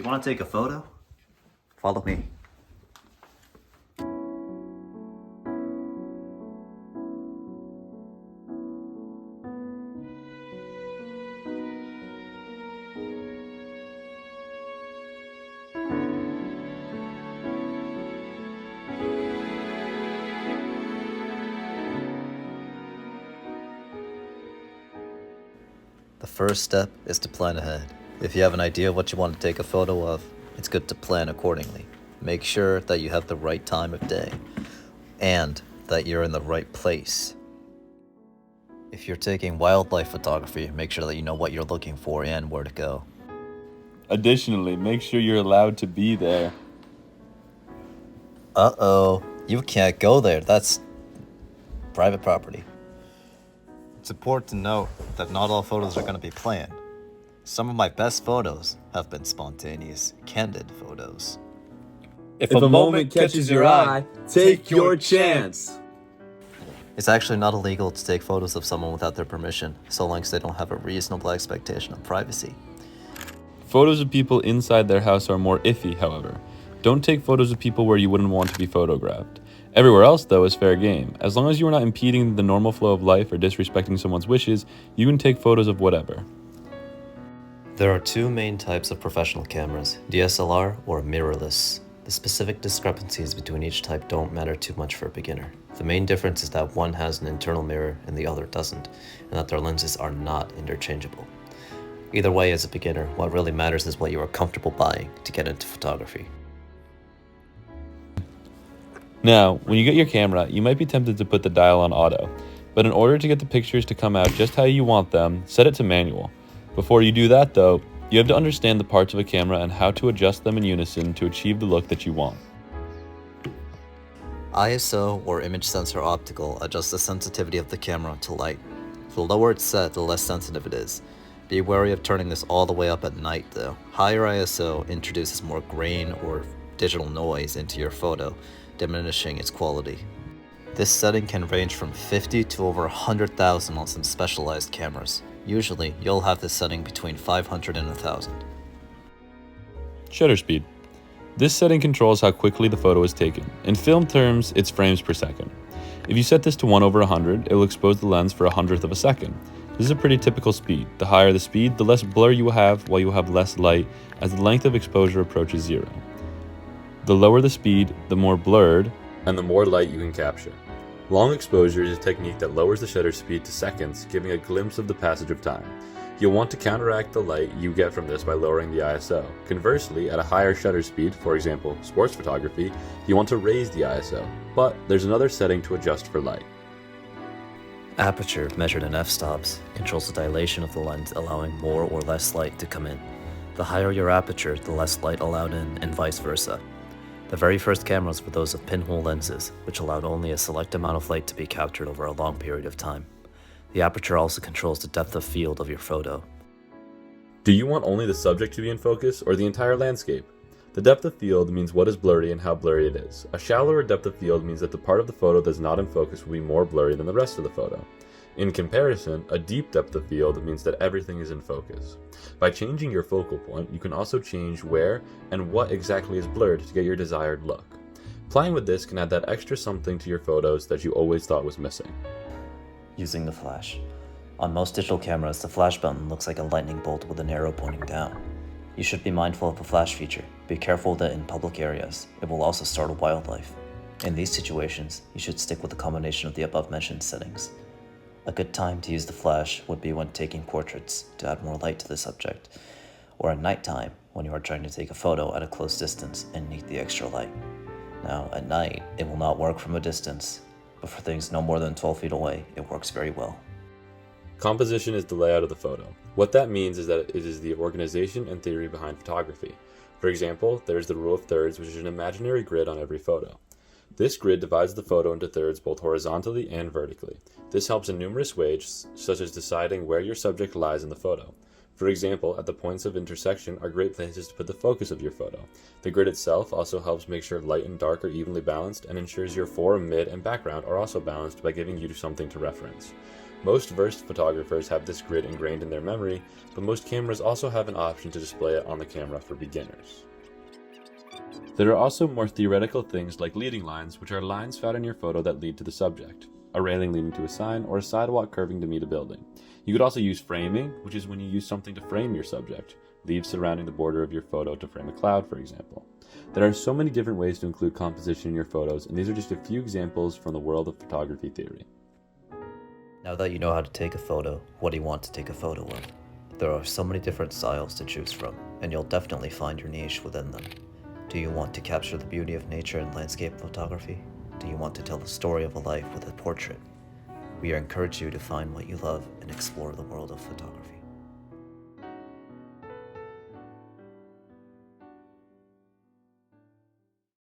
You want to take a photo? Follow me. The first step is to plan ahead. If you have an idea of what you want to take a photo of, it's good to plan accordingly. Make sure that you have the right time of day and that you're in the right place. If you're taking wildlife photography, make sure that you know what you're looking for and where to go. Additionally, make sure you're allowed to be there. Uh-oh, you can't go there. That's private property. It's important to note that not all photos are going to be planned. Some of my best photos have been spontaneous, candid photos. If a moment catches your eye, take your chance. It's actually not illegal to take photos of someone without their permission, so long as they don't have a reasonable expectation of privacy. Photos of people inside their house are more iffy, however. Don't take photos of people where you wouldn't want to be photographed. Everywhere else, though, is fair game. As long as you are not impeding the normal flow of life or disrespecting someone's wishes, you can take photos of whatever. There are two main types of professional cameras, DSLR or mirrorless. The specific discrepancies between each type don't matter too much for a beginner. The main difference is that one has an internal mirror and the other doesn't, and that their lenses are not interchangeable. Either way, as a beginner, what really matters is what you are comfortable buying to get into photography. Now, when you get your camera, you might be tempted to put the dial on auto, but in order to get the pictures to come out just how you want them, set it to manual. Before you do that, though, you have to understand the parts of a camera and how to adjust them in unison to achieve the look that you want. ISO, or image sensor optical, adjusts the sensitivity of the camera to light. The lower it's set, the less sensitive it is. Be wary of turning this all the way up at night, though. Higher ISO introduces more grain or digital noise into your photo, diminishing its quality. This setting can range from 50 to over 100,000 on some specialized cameras. Usually, you'll have this setting between 500 and 1,000. Shutter speed. This setting controls how quickly the photo is taken. In film terms, it's frames per second. If you set this to 1/100, it will expose the lens for 1/100 of a second. This is a pretty typical speed. The higher the speed, the less blur you will have, while you will have less light as the length of exposure approaches 0. The lower the speed, the more blurred, and the more light you can capture. Long exposure is a technique that lowers the shutter speed to seconds, giving a glimpse of the passage of time. You'll want to counteract the light you get from this by lowering the ISO. Conversely, at a higher shutter speed, for example, sports photography, you want to raise the ISO, but there's another setting to adjust for light. Aperture, measured in f-stops, controls the dilation of the lens, allowing more or less light to come in. The higher your aperture, the less light allowed in, and vice versa. The very first cameras were those of pinhole lenses, which allowed only a select amount of light to be captured over a long period of time. The aperture also controls the depth of field of your photo. Do you want only the subject to be in focus, or the entire landscape? The depth of field means what is blurry and how blurry it is. A shallower depth of field means that the part of the photo that's not in focus will be more blurry than the rest of the photo. In comparison, a deep depth of field means that everything is in focus. By changing your focal point, you can also change where and what exactly is blurred to get your desired look. Playing with this can add that extra something to your photos that you always thought was missing. Using the flash. On most digital cameras, the flash button looks like a lightning bolt with an arrow pointing down. You should be mindful of the flash feature. Be careful that in public areas, it will also startle wildlife. In these situations, you should stick with a combination of the above-mentioned settings. A good time to use the flash would be when taking portraits to add more light to the subject, or at nighttime when you are trying to take a photo at a close distance and need the extra light. Now, at night, it will not work from a distance, but for things no more than 12 feet away, it works very well. Composition is the layout of the photo. What that means is that it is the organization and theory behind photography. For example, there is the rule of thirds, which is an imaginary grid on every photo. This grid divides the photo into thirds both horizontally and vertically. This helps in numerous ways, such as deciding where your subject lies in the photo. For example, at the points of intersection are great places to put the focus of your photo. The grid itself also helps make sure light and dark are evenly balanced and ensures your fore, mid, and background are also balanced by giving you something to reference. Most versed photographers have this grid ingrained in their memory, but most cameras also have an option to display it on the camera for beginners. There are also more theoretical things like leading lines, which are lines found in your photo that lead to the subject, a railing leading to a sign, or a sidewalk curving to meet a building. You could also use framing, which is when you use something to frame your subject, leaves surrounding the border of your photo to frame a cloud, for example. There are so many different ways to include composition in your photos, and these are just a few examples from the world of photography theory. Now that you know how to take a photo, what do you want to take a photo of? There are so many different styles to choose from, and you'll definitely find your niche within them. Do you want to capture the beauty of nature and landscape photography? Do you want to tell the story of a life with a portrait? We encourage you to find what you love and explore the world of photography.